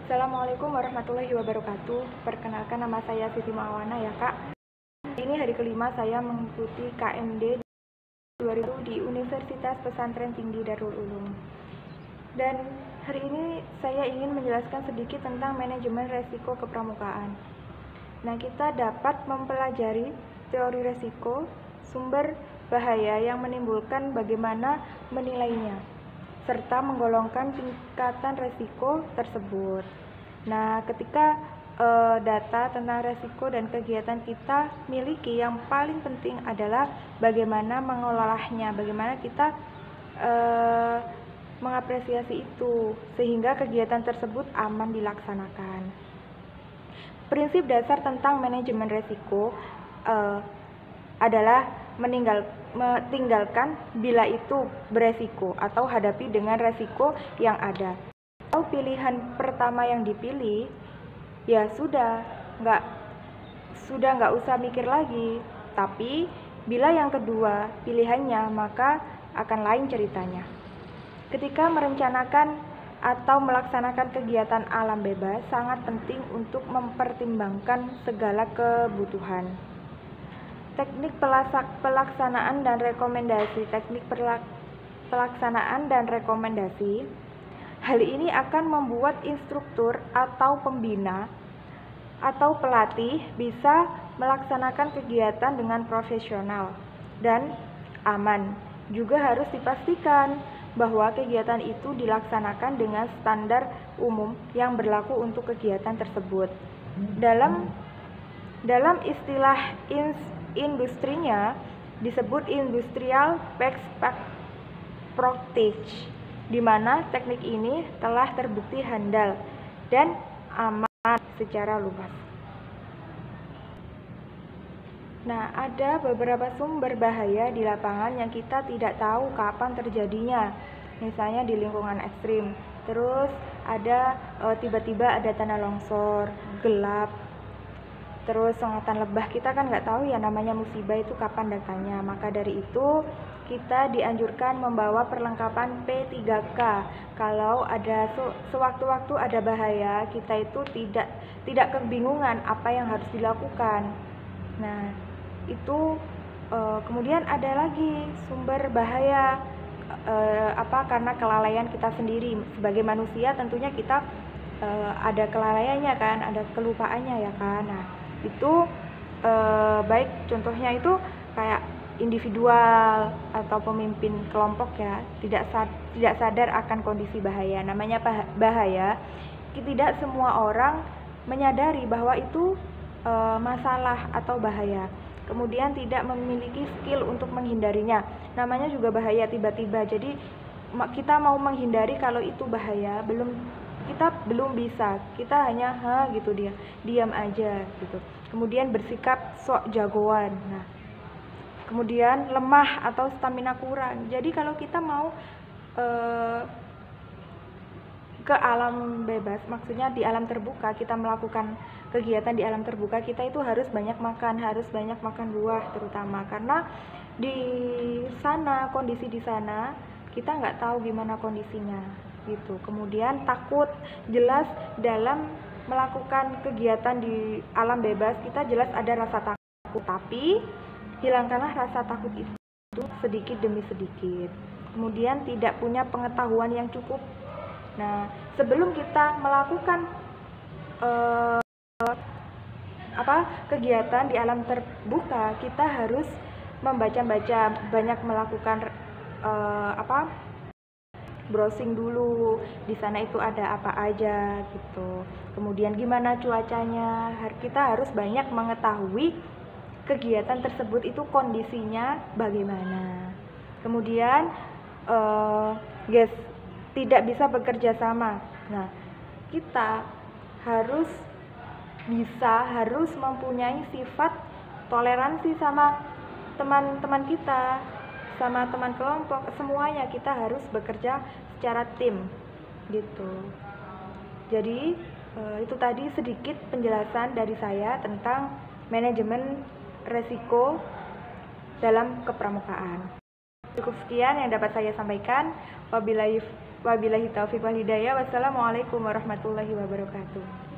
Assalamualaikum warahmatullahi wabarakatuh. Perkenalkan, nama saya Siti Mawana ya Kak. Ini hari kelima saya mengikuti KMD 2000 di Universitas Pesantren Tinggi Darul Ulum. Dan hari ini saya ingin menjelaskan sedikit tentang manajemen resiko kepramukaan. Nah, kita dapat mempelajari teori resiko, sumber bahaya yang menimbulkan, bagaimana menilainya, serta menggolongkan tingkatan resiko tersebut. Nah, ketika data tentang resiko dan kegiatan kita miliki, yang paling penting adalah bagaimana mengolahnya, bagaimana kita mengapresiasi itu sehingga kegiatan tersebut aman dilaksanakan. Prinsip dasar tentang manajemen resiko adalah tinggalkan bila itu beresiko atau hadapi dengan resiko yang ada. Kalau pilihan pertama yang dipilih, ya sudah nggak usah mikir lagi. Tapi bila yang kedua pilihannya, maka akan lain ceritanya. Ketika merencanakan atau melaksanakan kegiatan alam bebas, sangat penting untuk mempertimbangkan segala kebutuhan. Teknik pelaksanaan dan rekomendasi. Pelaksanaan dan rekomendasi. Hal ini akan membuat instruktur atau pembina atau pelatih bisa melaksanakan kegiatan dengan profesional dan aman. Juga harus dipastikan bahwa kegiatan itu dilaksanakan dengan standar umum yang berlaku untuk kegiatan tersebut. Dalam istilah industrinya disebut industrial best practice, di mana teknik ini telah terbukti handal dan aman secara luas. Nah, ada beberapa sumber bahaya di lapangan yang kita tidak tahu kapan terjadinya. Misalnya di lingkungan ekstrim. Terus ada tiba-tiba ada tanah longsor, gelap. Terus sengatan lebah, kita kan nggak tahu ya namanya musibah itu kapan datangnya. Maka dari itu kita dianjurkan membawa perlengkapan P3K. Kalau ada sewaktu-waktu ada bahaya, kita itu tidak kebingungan apa yang harus dilakukan. Nah, itu kemudian ada lagi sumber bahaya karena kelalaian kita sendiri sebagai manusia. Tentunya kita ada kelalaiannya kan, ada kelupaannya ya kan. Nah, itu baik contohnya itu kayak individual atau pemimpin kelompok ya, tidak sadar akan kondisi bahaya. Namanya bahaya, tidak semua orang menyadari bahwa itu masalah atau bahaya, kemudian tidak memiliki skill untuk menghindarinya. Namanya juga bahaya tiba-tiba. Jadi kita mau menghindari kalau itu bahaya, kita belum bisa, kita hanya gitu, diam aja gitu. Kemudian bersikap sok jagoan. Nah, kemudian lemah atau stamina kurang. Jadi kalau kita mau ke alam bebas, maksudnya di alam terbuka, kita melakukan kegiatan di alam terbuka, kita itu harus banyak makan buah terutama, karena di sana, kondisi di sana kita nggak tahu gimana kondisinya gitu. Kemudian takut, jelas dalam melakukan kegiatan di alam bebas kita jelas ada rasa takut, tapi hilangkanlah rasa takut itu sedikit demi sedikit. Kemudian tidak punya pengetahuan yang cukup. Nah, sebelum kita melakukan kegiatan di alam terbuka, kita harus membaca-baca, banyak melakukan browsing dulu, di sana itu ada apa aja gitu. Kemudian gimana cuacanya, kita harus banyak mengetahui kegiatan tersebut itu kondisinya bagaimana. Kemudian tidak bisa bekerja sama. Nah, kita harus mempunyai sifat toleransi sama teman-teman kita, sama teman kelompok, semuanya kita harus bekerja secara tim gitu. Jadi itu tadi sedikit penjelasan dari saya tentang manajemen resiko dalam kepramukaan. Cukup sekian yang dapat saya sampaikan. Wabillahi Wabillahi taufiq wal hidayah. Wassalamualaikum warahmatullahi wabarakatuh.